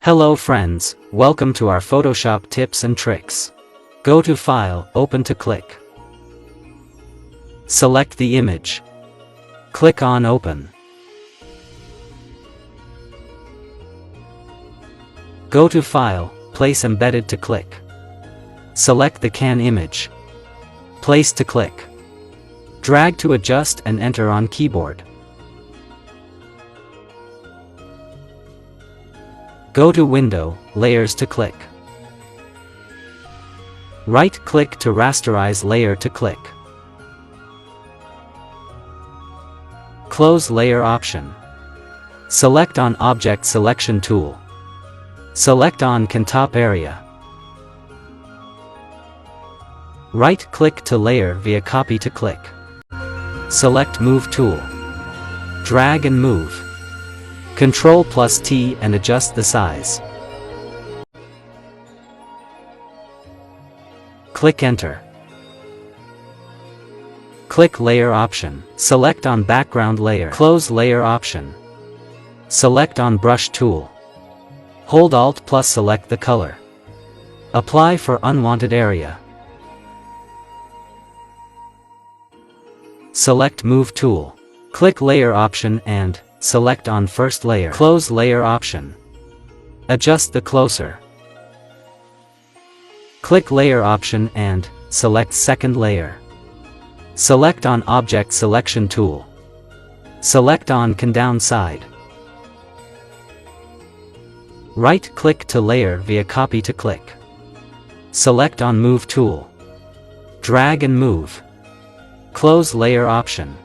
Hello friends, welcome to our Photoshop tips and tricks. Go to File, Open to click. Select the image. Click on Open. Go to File, Place Embedded to click. Select the can image. Place to click. Drag to adjust and enter on keyboard. Go to Window, Layers to click. Right-click to rasterize layer to click. Close layer option. Select on Object Selection tool. Select on Can Top area. Right-click to layer via Copy to click. Select Move tool. Drag and move. Ctrl+T and adjust the size. Click Enter. Click Layer option. Select on Background layer. Close Layer option. Select on Brush tool. Hold Alt plus select the color. Apply for unwanted area. Select Move tool. Click Layer option and select on first layer. Close layer option. Adjust the closer. Click layer option and select second layer. Select on Object Selection tool. Select on Can downside. Right-click to layer via Copy to click. Select on Move tool. Drag and move. Close layer option.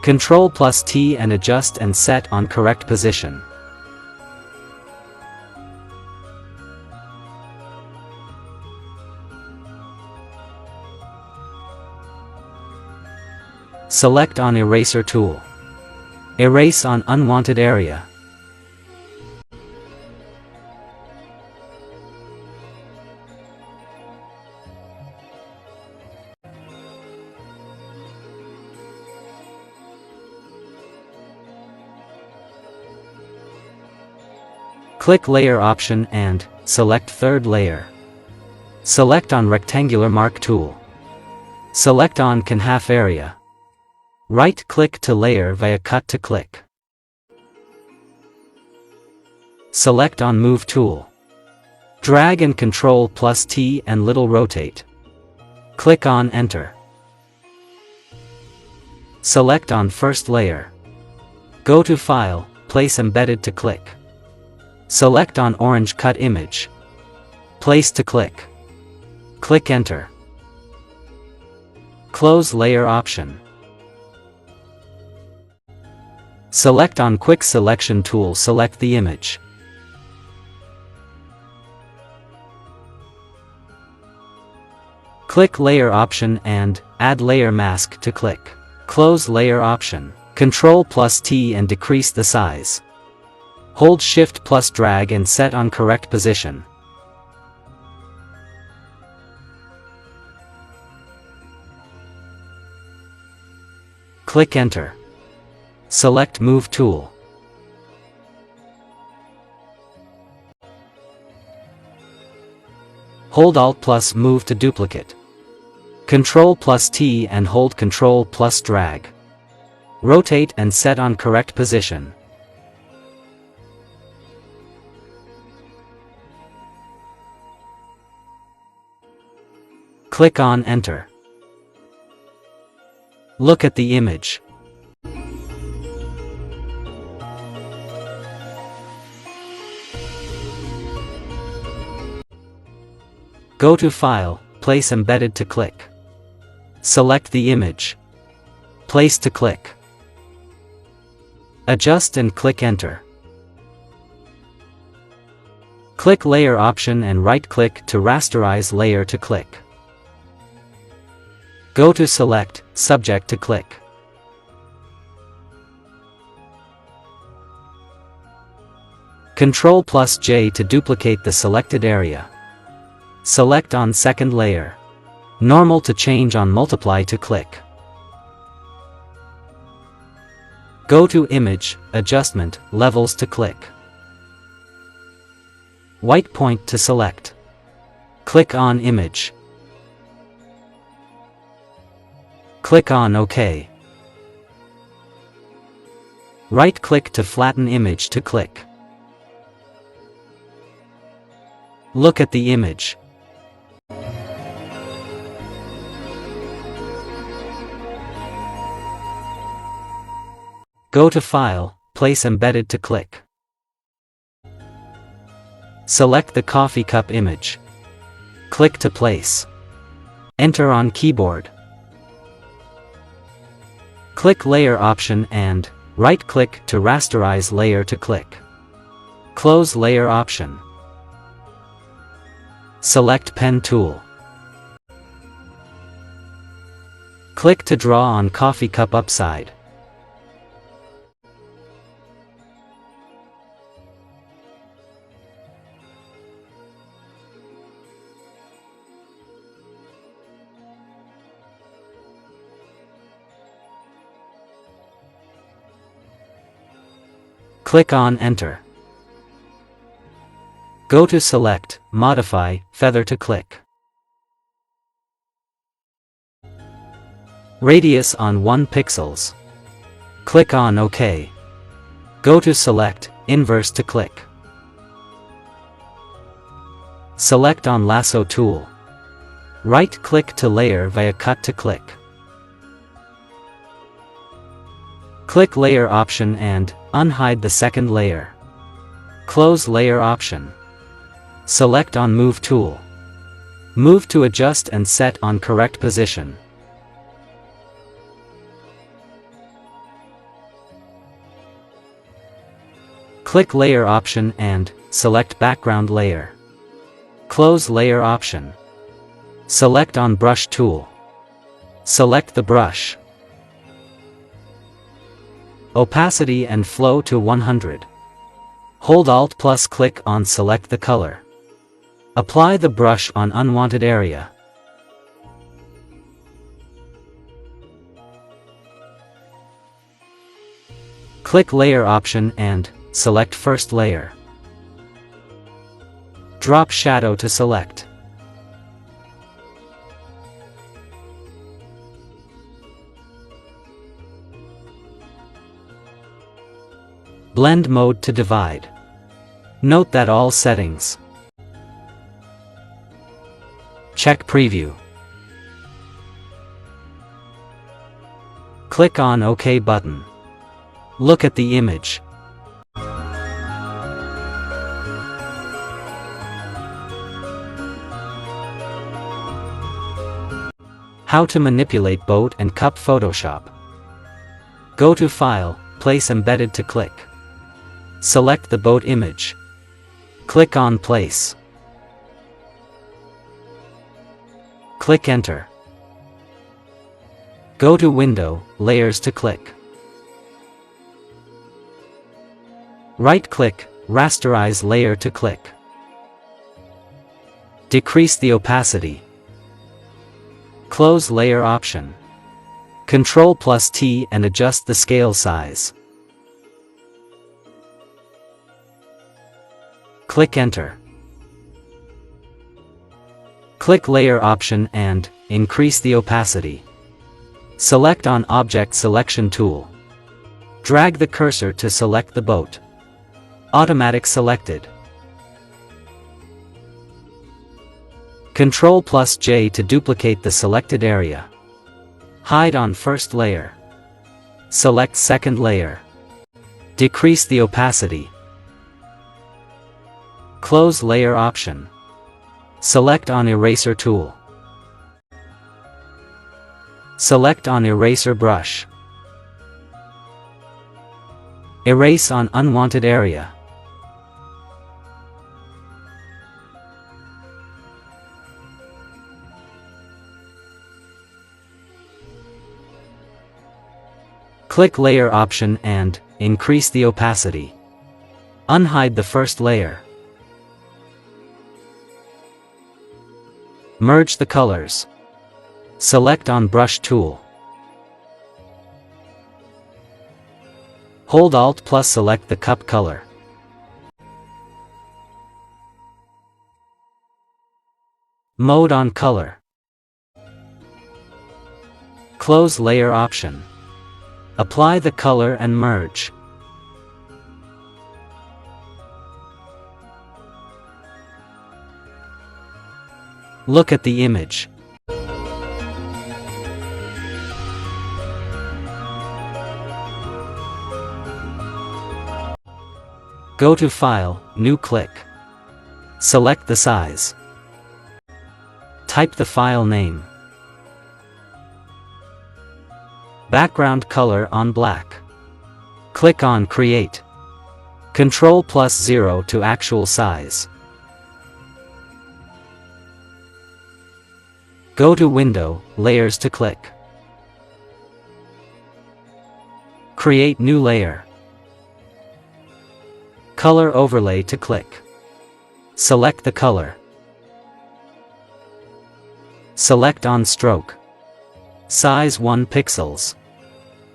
Ctrl+T and adjust and set on correct position. Select on Eraser tool. Erase on unwanted area. Click Layer option and select third layer. Select on Rectangular Mark tool. Select on Can half area. Right-click to layer via Cut to click. Select on Move tool. Drag and Ctrl+T and little rotate. Click on Enter. Select on first layer. Go to File, Place Embedded to click. Select on Orange Cut image. Place to click. Click Enter. Close layer option. Select on Quick Selection tool. Select the image. Click Layer option and Add Layer Mask to click. Close layer option. Ctrl+T and decrease the size. Hold Shift plus drag and set on correct position. Click Enter. Select Move tool. Hold Alt plus move to duplicate. Ctrl+T and hold Ctrl plus drag. Rotate and set on correct position. Click on Enter. Look at the image. Go to File, Place Embedded to click. Select the image. Place to click. Adjust and click Enter. Click Layer option and right-click to rasterize layer to click. Go to Select, Subject to click. Ctrl+J to duplicate the selected area. Select on second layer. Normal to change on multiply to click. Go to Image, Adjustment, Levels to click. White point to select. Click on Image. Click on OK. Right-click to flatten image to click. Look at the image. Go to File, Place Embedded to click. Select the coffee cup image. Click to place. Enter on keyboard. Click Layer option and right-click to rasterize layer to click. Close Layer option. Select Pen tool. Click to draw on coffee cup upside. Click on Enter. Go to Select, Modify, Feather to click. Radius on 1 pixels. Click on OK. Go to Select, Inverse to click. Select on Lasso tool. Right-click to Layer via Cut to click. Click Layer option and unhide the second layer. Close Layer option. Select on Move tool. Move to adjust and set on correct position. Click Layer option and select Background layer. Close Layer option. Select on Brush tool. Select the brush. Opacity and flow to 100. Hold Alt plus click on Select the color. Apply the brush on unwanted area. Click Layer option and select first layer. Drop shadow to select. Blend mode to divide. Note that all settings. Check preview. Click on OK button. Look at the image. How to manipulate boat and cup Photoshop. Go to File, Place Embedded to click. Select the boat image. Click on Place. Click Enter. Go to Window, Layers to click. Right-click, Rasterize Layer to click. Decrease the opacity. Close Layer option. Ctrl plus T and adjust the scale size. Click Enter. Click Layer option and increase the opacity. Select on Object Selection tool. Drag the cursor to select the boat. Automatic selected. Ctrl plus J to duplicate the selected area. Hide on first layer. Select second layer. Decrease the opacity. Close Layer option. Select on Eraser tool. Select on Eraser brush. Erase on unwanted area. Click Layer option and increase the opacity. Unhide the first layer. Merge the colors. Select on Brush tool. Hold Alt plus select the cup color. Mode on color. Close layer option. Apply the color and merge. Look at the image. Go to File, New, click. Select the size. Type the file name. Background color on black. Click on Create. Ctrl plus 0 to actual size. Go to Window, Layers to click. Create new layer. Color overlay to click. Select the color. Select on stroke. Size 1 pixels.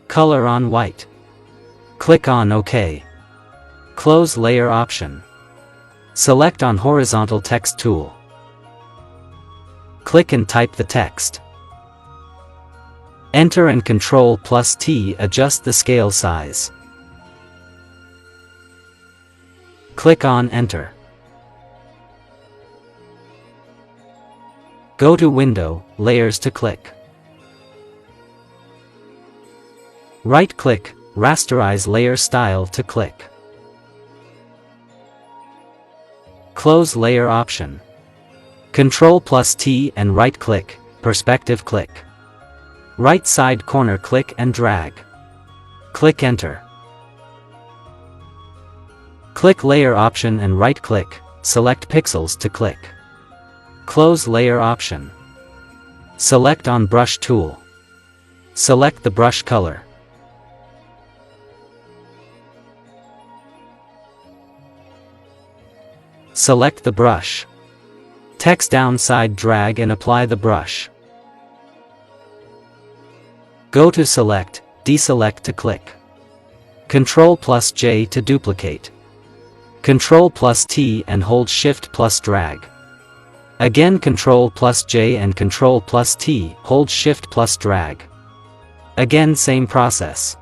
Color on white. Click on OK. Close layer option. Select on horizontal text tool. Click and type the text. Enter and Ctrl plus T adjust the scale size. Click on Enter. Go to Window, Layers to click. Right-click, Rasterize Layer Style to click. Close layer option. Ctrl plus T and right-click, Perspective click. Right side corner click and drag. Click Enter. Click Layer option and right-click, select Pixels to click. Close layer option. Select on Brush tool. Select the brush color. Select the brush. Text downside drag and apply the brush. Go to Select, deselect to click. Ctrl plus J to duplicate. Ctrl plus T and hold Shift plus drag. Again Ctrl plus J and Ctrl plus T, hold Shift plus drag. Again same process.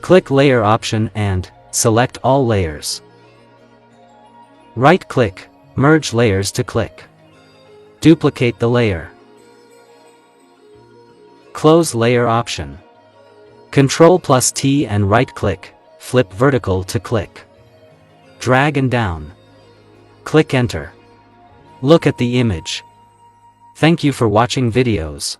Click Layer option and select all layers. Right-click, Merge Layers to click. Duplicate the layer. Close layer option. Ctrl plus T and right-click, flip vertical to click. Drag and down. Click Enter. Look at the image. Thank you for watching videos.